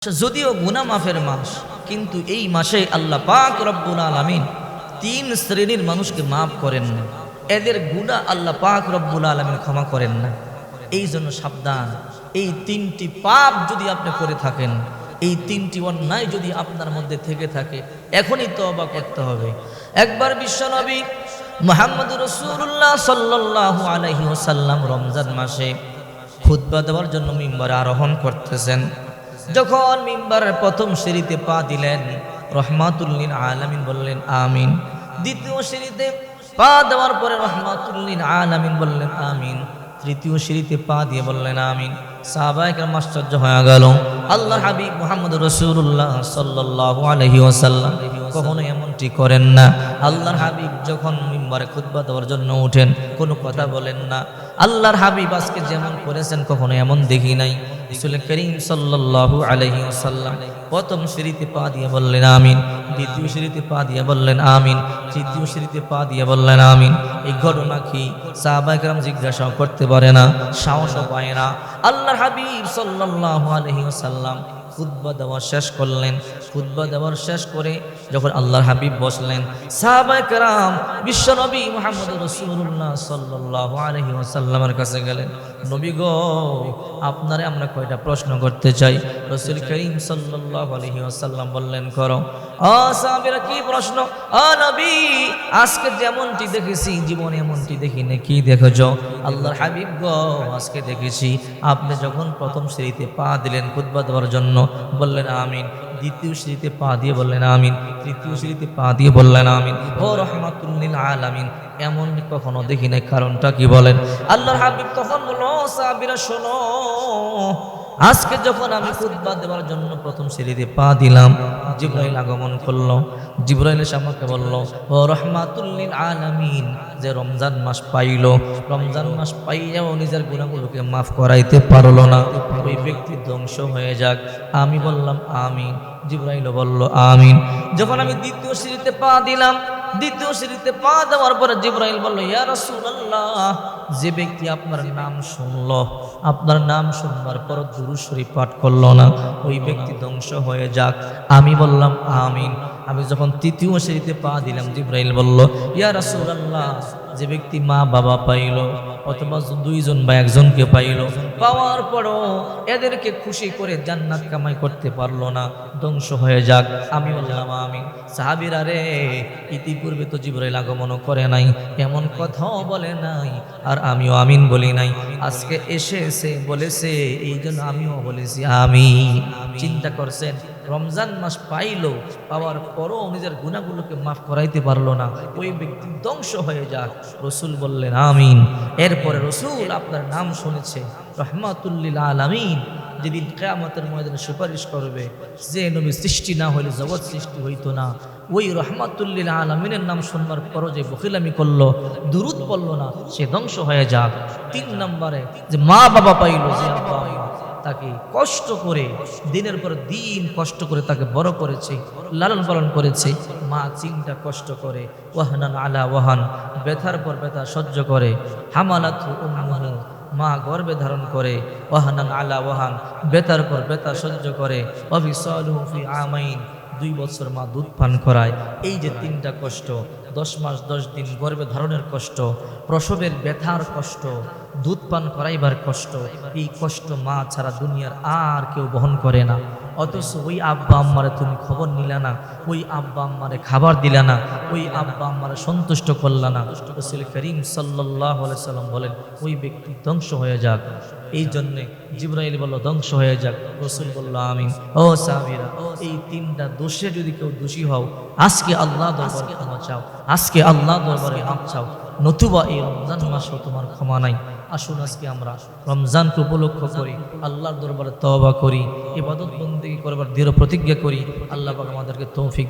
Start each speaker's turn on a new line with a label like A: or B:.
A: যদিও গুনাহ মাফের মাস, কিন্তু এই মাসে আল্লাহ পাক রব্বুল আলামিন তিন শ্রেণীর মানুষকে মাফ করেন না। এদের গুনাহ আল্লাহ পাক রব্বুল আলামিন ক্ষমা করেন না। এই জন্য সাবধান, এই তিনটি পাপ যদি আপনি করে থাকেন, এই তিনটি অন্যায় যদি আপনার মধ্যে থেকে থাকে, এখনই তওবা করতে হবে। একবার বিশ্বনবী মুহাম্মদুর রাসূলুল্লাহ সাল্লাল্লাহু আলাইহি ওয়াসাল্লাম রমজান মাসে খুতবা দেওয়ার জন্য মিম্বরে আরোহণ করতেছেন। যখন মিম্বারের প্রথম সিঁড়িতে পা দিলেন, রহমাতুল লিল আলামিন বললেন আমিন। দ্বিতীয় সিঁড়িতে পা দেওয়ার পরে রহমাতুল লিল আলামিন বললেন আমিন। তৃতীয় সিঁড়িতে পা দিয়ে বললেন আমিন। সাহাবায়ে কেরাম আশ্চর্য হয়ে গেল। আল্লাহর হাবিব মুহাম্মদুর রাসূলুল্লাহ সাল্লাল্লাহু আলাইহি ওয়াসাল্লাম কখনো এমনটি করেন না। আল্লাহর হাবিব যখন মিম্বারে খুতবা দেওয়ার জন্য ওঠেন, কোনো কথা বলেন না। আল্লাহর হাবিব আজকে যেমন করেছেন কখনো এমন দেখি নাই। রাসূল করিম সাল্লাল্লাহু আলাইহি ওয়াসাল্লাম প্রথম সিঁড়িতে পা দিয়ে বললেন আমিন, দ্বিতীয় সিঁড়িতে পা দিয়ে বললেন আমিন, তৃতীয় সিঁড়িতে পা দিয়ে বললেন আমিন। এই ঘটনা কি? সাহাবায়ে কেরাম জিজ্ঞাসাও করতে পারে না, সাহসও পায় না। আল্লাহর হাবিব সাল্লাল্লাহু আলাইহি ওয়াসাল্লাম খুতবা দেওয়া শেষ করলেন। খুতবা দেওয়ার শেষ করে যখন আল্লাহর হাবিব বসলেন, সাহাবায়ে কেরাম বিশ্বনবী মুহাম্মদুর রাসূলুল্লাহ সাল্লাল্লাহু আলাইহি ওয়াসাল্লামের কাছে গেলেন। নবী গো, আপনারে আমরা কয়টা প্রশ্ন করতে চাই। রাসূল করিম সাল্লাল্লাহু আলাইহি ওয়াসাল্লাম বললেন করো। সাহাবীরা কি প্রশ্ন? নবী, আজকে যেমনটি দেখেছি জীবনে এমনটি দেখি না। কি দেখেছো? আল্লাহর হাবিব গো, আজকে দেখেছি আপনি যখন প্রথম সিঁড়িতে পা দিলেন খুতবা দেওয়ার জন্য বললেন আমিন, দ্বিতীয় সিঁড়িতে পা দিয়ে বললেন আমিন, তৃতীয় সিঁড়িতে পা দিয়ে বললেন আমিন। ও রহমাতুল লিল আলামিন, এমন কখনো দেখি নাই, কারণটা কি বলেন? আল্লাহর হাবিব তখন বলল, সাহাবীরা শোনো, আজকে যখন আমি খুতবা দেওয়ার জন্য প্রথম সিঁড়িতে পা দিলাম, জিবরাইল আগমন করলো। জিবরাইল এসে আমাকে বলল, ও রহমাতুল লিল আলামিন, যে রমজান মাস পাইল, রমজান মাস পাইয়াও নিজের গুনাহগুলোকে মাফ করাইতে পারলো না, ওই ব্যক্তি ধ্বংস হয়ে যাক। আমি বললাম আমিন। জিবরাইল বলল আমিন। যখন আমি দ্বিতীয় সিঁড়িতে পা দিলাম, দ্বিতীয় সিঁড়িতে পা দেওয়ার পরে জিবরাইল বলল, ইয়া রাসূলুল্লাহ, যে ব্যক্তি আপনার নাম শুনলো, আপনার নাম শুনবার পর দুরূদ শরীফ পাঠ করলো না, ওই ব্যক্তি ধ্বংস হয়ে যাক। আমি বললাম আমিন। আমি যখন তৃতীয় সিঁড়িতে পা দিলাম, জিবরাইল বলল, ইয়া রাসূলুল্লাহ, যে ব্যক্তি মা বাবা পাইল, অথবা দুইজন বা একজনকে পাইল, পাওয়ার পরও এদেরকে খুশি করে জান্নাত কামাই করতে পারলো না, ধ্বংস হয়ে যাক। আমি বললাম আমিন। সাহাবীরা রে, ইতিপূর্বে তো জিবরাইল আগমন করে নাই, এমন কথাও বলে নাই, আর আমিও আমিন বলি নাই। আজকে এসে বলেছে, এই জন্য আমিও বলেছি আমিন। চিন্তা করছেন, রমজান মাস পাইল, পাওয়ার পরও নিজের গুনাহগুলোকে মাফ করাইতে পারলো না, ওই ব্যক্তি ধ্বংস হয়ে যাক। রাসূল বললেন আমিন। এরপরে রাসূল আপনার নাম শুনেছে রহমাতুল লিল আলামিন, যেদিন কিয়ামতের ময়দানে সুপারিশ করবে, যে নবী সৃষ্টি না হলে জগৎ সৃষ্টি হইতো না, ওই রহমাতুল লিল আলামিনের নাম শুনবার পরও যে বখিলামি করলো, দুরূদ পড়লো না, সে ধ্বংস হয়ে যাক। 3 নম্বরে, যে মা বাবা পাইল, যে আব্বা তাকে কষ্ট করে দিনের পর দিন কষ্ট করে তাকে বড় করেছে, লালন পালন করেছে, মা চিন্তা কষ্ট করে, ওয়াহনান আলা ওয়াহান, ব্যথার পর ব্যথা সহ্য করে, হামালাতহু উম্মুহু, মা গর্ভে ধারণ করে, ওয়াহনান আলা ওয়াহান, ব্যথার পর ব্যথা সহ্য করে, ওয়াফিসালুহু ফি আমাইন, 2 বছর মা দুধ পান করায়। এই যে 3টা কষ্ট, 10 মাস 10 দিন গর্ভে ধারণের কষ্ট, প্রসবের ব্যথার কষ্ট, দুধ পান করাইবার কষ্ট, এই কষ্ট মা ছাড়া দুনিয়ার আর কেউ বহন করে না। অথচ ওই আব্বা আম্মারে তুমি খবর নিলা না, ওই আব্বা আম্মারে খাবার দিলা না, ওই আব্বা আম্মারে সন্তুষ্ট করলা না। রাসূল করিম সাল্লাল্লাহু আলাইহি সাল্লাম বলেন, ওই ব্যক্তি ধ্বংস হয়ে যাক। এই জন্যে জিবরাইল বলল ধ্বংস হয়ে যাক, রাসূল বলল আমিন। ও সাহাবীরা, এই 3টা দোষে যদি কেউ দোষী হও, আজকে আল্লাহ দরবারে ক্ষমা চাও, আজকে আল্লাহ দরবারে মাফ চাও, নতুবা এই রমজান মাসেও তোমার ক্ষমা নাই। আসুন আজকে আমরা রমজানকে উপলক্ষ করি, আল্লাহর দরবারে তওবা করি, ইবাদত বন্দেগী করবার দৃঢ় প্রতিজ্ঞা করি। আল্লাহ পাক আমাদেরকে তৌফিক